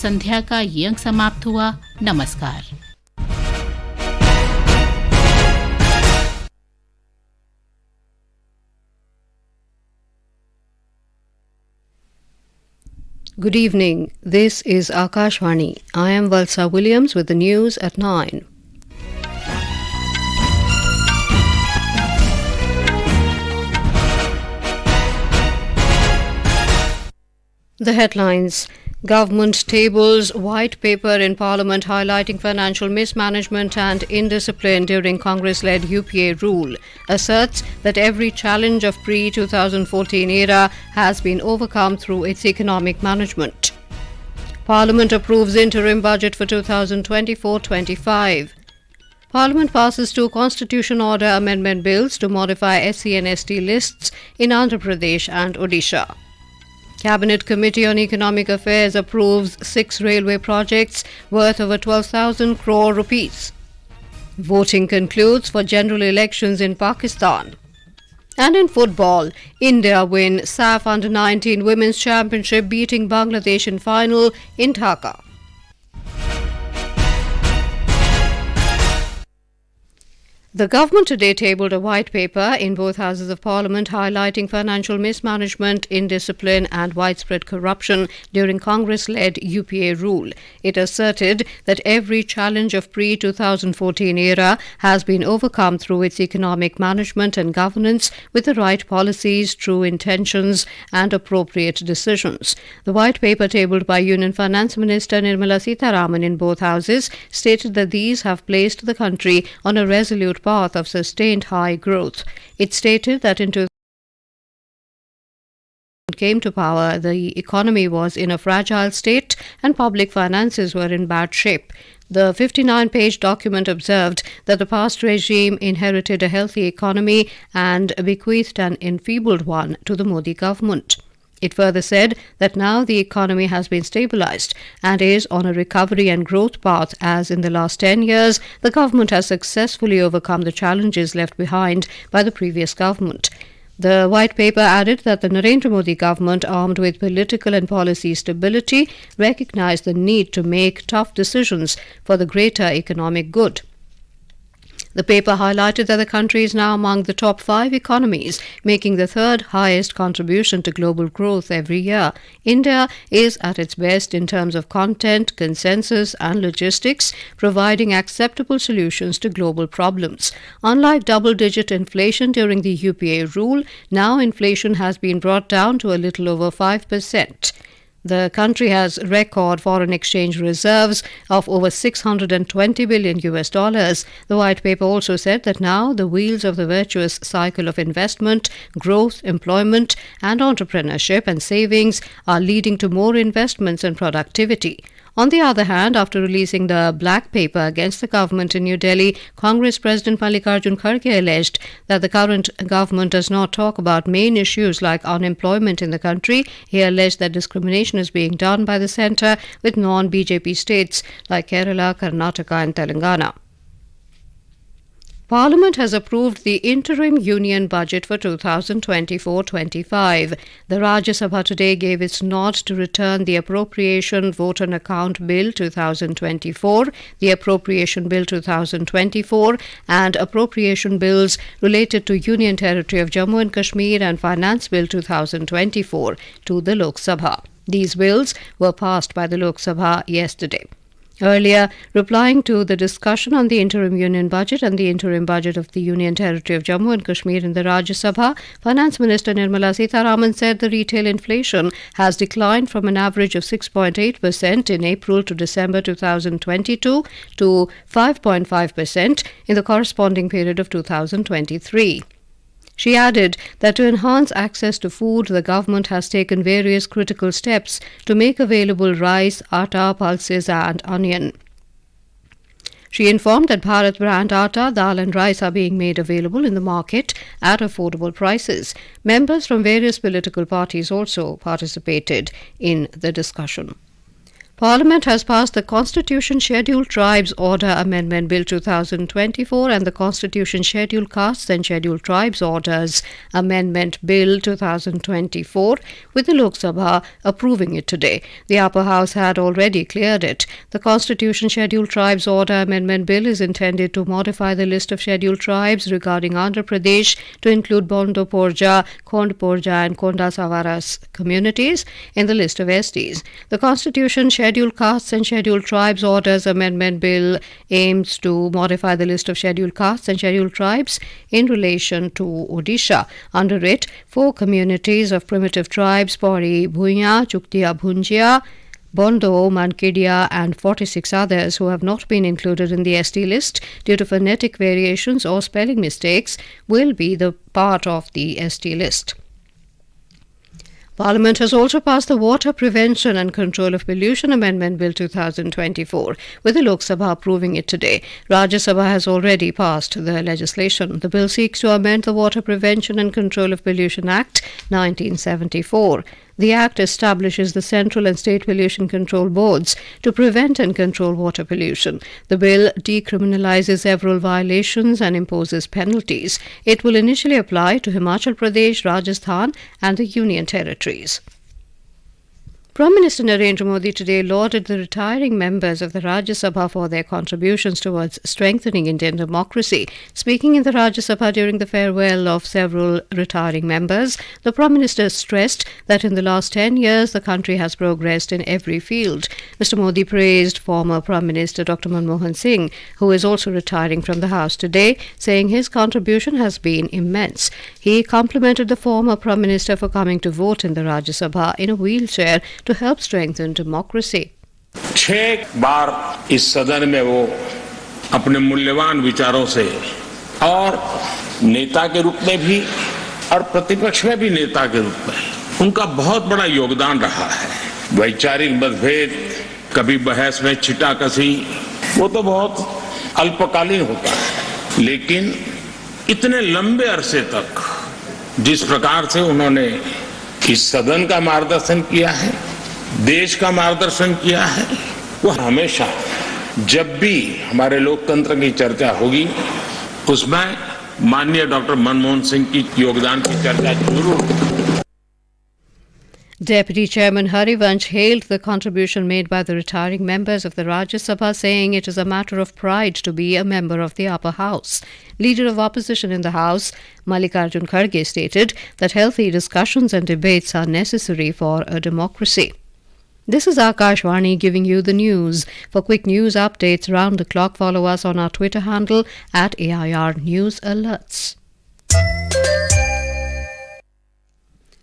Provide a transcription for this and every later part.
संध्या का ये अंक समाप्त हुआ। नमस्कार। Good evening. This is Akashvani. I am Valsa Williams with the news at 9. The headlines. Government tables white paper in Parliament highlighting financial mismanagement and indiscipline during Congress-led UPA rule. Asserts that every challenge of pre-2014 era has been overcome through its economic management. Parliament approves interim budget for 2024-25. Parliament passes two constitution order amendment bills to modify SC and ST lists in Andhra Pradesh and Odisha. Cabinet Committee on Economic Affairs approves 6 railway projects worth over 12,000 crore rupees. Voting concludes for general elections in Pakistan. And in football, India win SAF Under-19 Women's Championship, beating Bangladesh in final in Dhaka. The government today tabled a white paper in both houses of Parliament highlighting financial mismanagement, indiscipline and widespread corruption during Congress-led UPA rule. It asserted that every challenge of pre-2014 era has been overcome through its economic management and governance with the right policies, true intentions and appropriate decisions. The white paper tabled by Union Finance Minister Nirmala Sitharaman in both houses stated that these have placed the country on a resolute path of sustained high growth. It stated that in 2000 came to power, the economy was in a fragile state and public finances were in bad shape. The 59-page document observed that the past regime inherited a healthy economy and bequeathed an enfeebled one to the Modi government. It further said that now the economy has been stabilized and is on a recovery and growth path, as in the last 10 years the government has successfully overcome the challenges left behind by the previous government. The white paper added that the Narendra Modi government, armed with political and policy stability, recognized the need to make tough decisions for the greater economic good. The paper highlighted that the country is now among the top 5 economies, making the third highest contribution to global growth every year. India is at its best in terms of content, consensus and logistics, providing acceptable solutions to global problems. Unlike double-digit inflation during the UPA rule, now inflation has been brought down to a little over 5%. The country has record foreign exchange reserves of over $620 billion. The white paper also said that now the wheels of the virtuous cycle of investment, growth, employment and entrepreneurship and savings are leading to more investments and productivity. On the other hand, after releasing the black paper against the government in New Delhi, Congress President Mallikarjun Kharge alleged that the current government does not talk about main issues like unemployment in the country. He alleged that discrimination is being done by the centre with non-BJP states like Kerala, Karnataka and Telangana. Parliament has approved the interim union budget for 2024-25. The Rajya Sabha today gave its nod to return the Appropriation Vote on Account Bill 2024, the Appropriation Bill 2024 and appropriation bills related to Union Territory of Jammu and Kashmir and Finance Bill 2024 to the Lok Sabha. These bills were passed by the Lok Sabha yesterday. Earlier, replying to the discussion on the interim union budget and the interim budget of the Union Territory of Jammu and Kashmir in the Rajya Sabha, Finance Minister Nirmala Sitharaman said the retail inflation has declined from an average of 6.8% in April to December 2022 to 5.5% in the corresponding period of 2023. She added that to enhance access to food, the government has taken various critical steps to make available rice, atta, pulses and onion. She informed that Bharat brand atta, dal and rice are being made available in the market at affordable prices. Members from various political parties also participated in the discussion. Parliament has passed the Constitution Scheduled Tribes Order Amendment Bill 2024 and the Constitution Scheduled Castes and Scheduled Tribes Orders Amendment Bill 2024, with the Lok Sabha approving it today. The upper house had already cleared it. The Constitution Scheduled Tribes Order Amendment Bill is intended to modify the list of scheduled tribes regarding Andhra Pradesh to include Bondo Porja, Khond Porja and Konda Savaras communities in the list of STs. The Constitution Scheduled Castes and Scheduled Tribes Orders Amendment Bill aims to modify the list of scheduled castes and scheduled tribes in relation to Odisha. Under it, 4 communities of primitive tribes, Pori, Bhuiya, Chuktiya, Bhunjia, Bondo, Mankedia and 46 others who have not been included in the ST list due to phonetic variations or spelling mistakes will be the part of the ST list. Parliament has also passed the Water Prevention and Control of Pollution Amendment Bill 2024, with the Lok Sabha approving it today. Rajya Sabha has already passed the legislation. The bill seeks to amend the Water Prevention and Control of Pollution Act 1974. The Act establishes the central and state pollution control boards to prevent and control water pollution. The bill decriminalizes several violations and imposes penalties. It will initially apply to Himachal Pradesh, Rajasthan and the Union Territories. Prime Minister Narendra Modi today lauded the retiring members of the Rajya Sabha for their contributions towards strengthening Indian democracy. Speaking in the Rajya Sabha during the farewell of several retiring members, the Prime Minister stressed that in the last 10 years the country has progressed in every field. Mr. Modi praised former Prime Minister Dr. Manmohan Singh, who is also retiring from the House today, saying his contribution has been immense. He complimented the former Prime Minister for coming to vote in the Rajya Sabha in a wheelchair to help strengthen democracy. 6 बार इस सदन में वो अपने मूल्यवान विचारों से और नेता के रूप में भी और प्रतिपक्ष में भी नेता के रूप में उनका बहुत बड़ा योगदान रहा है। वैचारिक मतभेद, कभी बहस में छिटाकशी, वो तो बहुत अल्पकालीन होता है, लेकिन इतने लंबे अरसे तक जिस प्रकार से उन्होंने इस सदन का मार्गदर्शन किया है, देश का मार्गदर्शन किया है, वो हमेशा जब भी हमारे लोकतंत्र की चर्चा होगी उसमें माननीय डॉक्टर मनमोहन सिंह की योगदान की चर्चा जरूर होगी। Deputy Chairman Harivansh hailed the contribution made by the retiring members of the Rajya Sabha, saying it is a matter of pride to be a member of the upper house. Leader of opposition in the House, Mallikarjun Kharge, stated that healthy discussions and debates are necessary for a democracy. This is Akashvani giving you the news. For quick news updates round the clock, follow us on our Twitter handle @AIR News Alerts.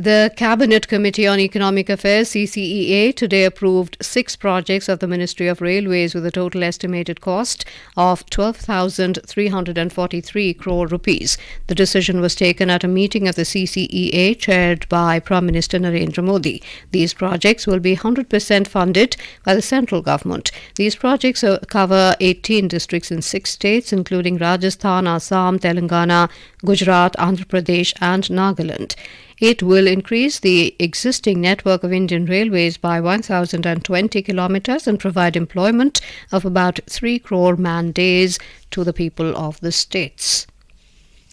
The Cabinet Committee on Economic Affairs (CCEA) today approved 6 projects of the Ministry of Railways with a total estimated cost of 12,343 crore rupees. The decision was taken at a meeting of the CCEA chaired by Prime Minister Narendra Modi. These projects will be 100% funded by the central government. These projects cover 18 districts in 6 states including Rajasthan, Assam, Telangana, Gujarat, Andhra Pradesh and Nagaland. It will increase the existing network of Indian Railways by 1,020 kilometers and provide employment of about 3 crore man-days to the people of the states.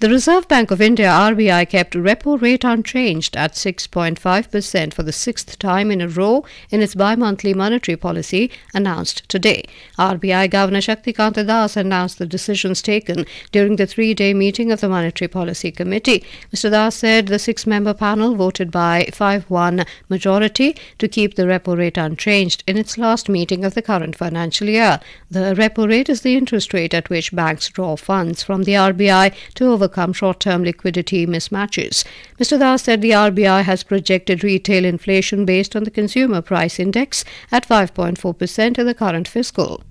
The Reserve Bank of India (RBI) kept repo rate unchanged at 6.5% for the 6th time in a row in its bi-monthly monetary policy announced today. RBI Governor Shaktikanta Das announced the decisions taken during the 3-day meeting of the Monetary Policy Committee. Mr. Das said the 6-member panel voted by 5-1 majority to keep the repo rate unchanged in its last meeting of the current financial year. The repo rate is the interest rate at which banks draw funds from the RBI to overcome short-term liquidity mismatches. Mr. Das said the RBI has projected retail inflation based on the Consumer Price Index at 5.4% in the current fiscal.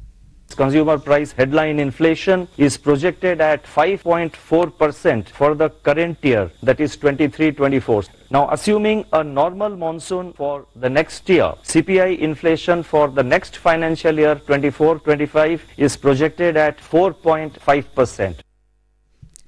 Consumer price headline inflation is projected at 5.4% for the current year, that is 23-24. Now, assuming a normal monsoon for the next year, CPI inflation for the next financial year 24-25 is projected at 4.5%.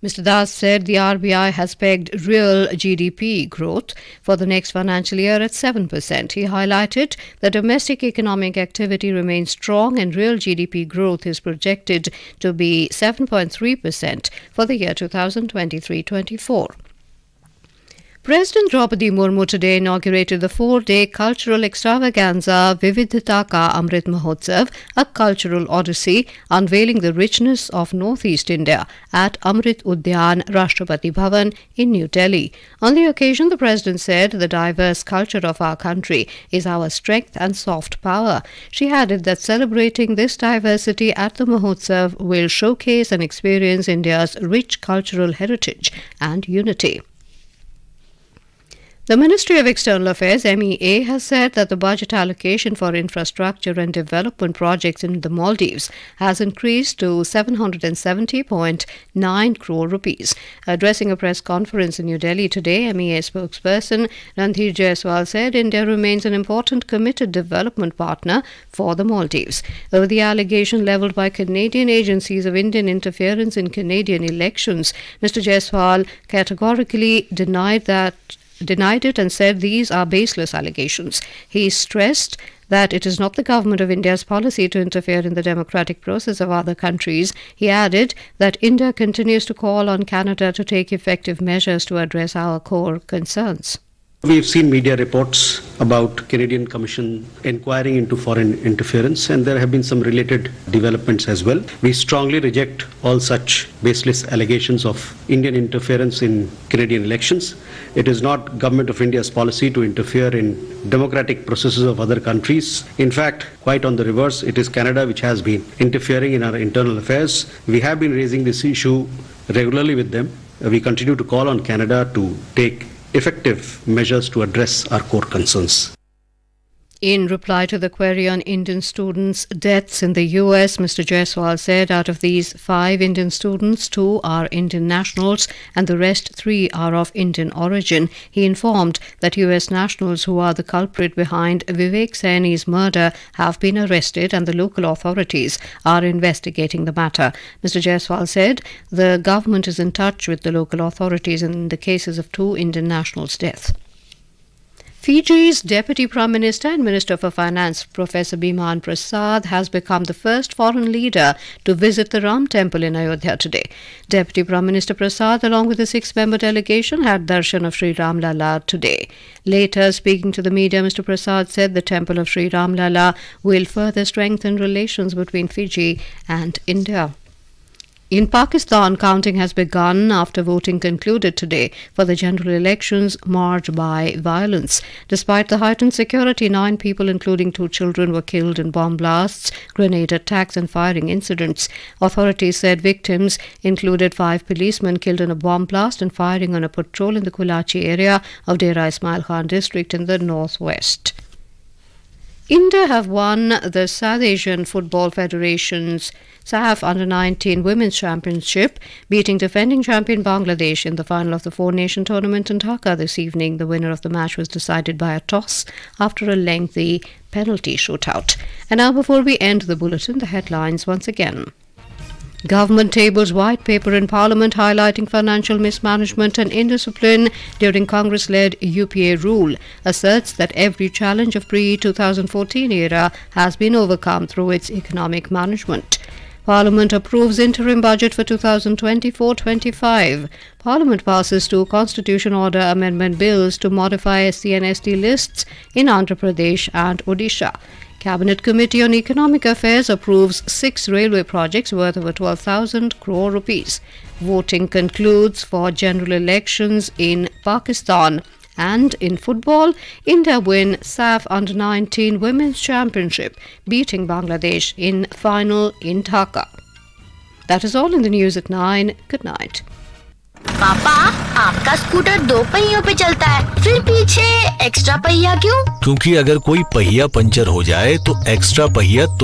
Mr. Das said the RBI has pegged real GDP growth for the next financial year at 7%. He highlighted that domestic economic activity remains strong and real GDP growth is projected to be 7.3% for the year 2023-24. President Draupadi Murmu today inaugurated the 4-day cultural extravaganza Vividhita Ka Amrit Mahotsav, a cultural odyssey unveiling the richness of Northeast India at Amrit Udyan, Rashtrapati Bhavan in New Delhi. On the occasion, the President said the diverse culture of our country is our strength and soft power. She added that celebrating this diversity at the Mahotsav will showcase and experience India's rich cultural heritage and unity. The Ministry of External Affairs, MEA, has said that the budget allocation for infrastructure and development projects in the Maldives has increased to 770.9 crore rupees. Addressing a press conference in New Delhi today, MEA spokesperson Randhir Jaiswal said India remains an important committed development partner for the Maldives. Over the allegation levelled by Canadian agencies of Indian interference in Canadian elections, Mr. Jaiswal categorically denied it and said these are baseless allegations. He stressed that it is not the government of India's policy to interfere in the democratic process of other countries. He added that India continues to call on Canada to take effective measures to address our core concerns. We've seen media reports about Canadian Commission inquiring into foreign interference, and there have been some related developments as well. We strongly reject all such baseless allegations of Indian interference in Canadian elections. It is not Government of India's policy to interfere in democratic processes of other countries. In fact, quite on the reverse, it is Canada which has been interfering in our internal affairs. We have been raising this issue regularly with them. We continue to call on Canada to take effective measures to address our core concerns. In reply to the query on Indian students' deaths in the US, Mr. Jaiswal said out of these 5 Indian students, 2 are Indian nationals and the rest 3 are of Indian origin. He informed that US nationals who are the culprit behind Vivek Saini's murder have been arrested and the local authorities are investigating the matter. Mr. Jaiswal said the government is in touch with the local authorities in the cases of 2 Indian nationals' death. Fiji's Deputy Prime Minister and Minister for Finance, Professor Biman Prasad, has become the first foreign leader to visit the Ram Temple in Ayodhya today. Deputy Prime Minister Prasad, along with a 6-member delegation, had darshan of Sri Ram Lala today. Later, speaking to the media, Mr. Prasad said the temple of Sri Ram Lala will further strengthen relations between Fiji and India. In Pakistan, counting has begun after voting concluded today for the general elections marred by violence. Despite the heightened security, 9 people, including 2 children, were killed in bomb blasts, grenade attacks and firing incidents. Authorities said victims included 5 policemen killed in a bomb blast and firing on a patrol in the Kulachi area of Dera Ismail Khan district in the northwest. India have won the South Asian Football Federation's SAF Under-19 Women's Championship, beating defending champion Bangladesh in the final of the 4-nation tournament in Dhaka this evening. The winner of the match was decided by a toss after a lengthy penalty shootout. And now, before we end the bulletin, the headlines once again. Government tables white paper in Parliament highlighting financial mismanagement and indiscipline during Congress-led UPA rule. Asserts that every challenge of pre-2014 era has been overcome through its economic management. Parliament approves interim budget for 2024-25. Parliament passes 2 constitution order amendment bills to modify SC and ST lists in Andhra Pradesh and Odisha. Cabinet Committee on Economic Affairs approves 6 railway projects worth over 12,000 crore rupees. Voting concludes for general elections in Pakistan. And in football, India win SAF Under-19 Women's Championship, beating Bangladesh in final in Dhaka. That is all in the news at 9. Good night. पापा, आपका scooter 2 पहियों पे चलता है, फिर पीछे extra पहिया क्यों? क्योंकि अगर कोई पहिया पंचर हो जाए तो एक्स्ट्रा पहिया तुरंत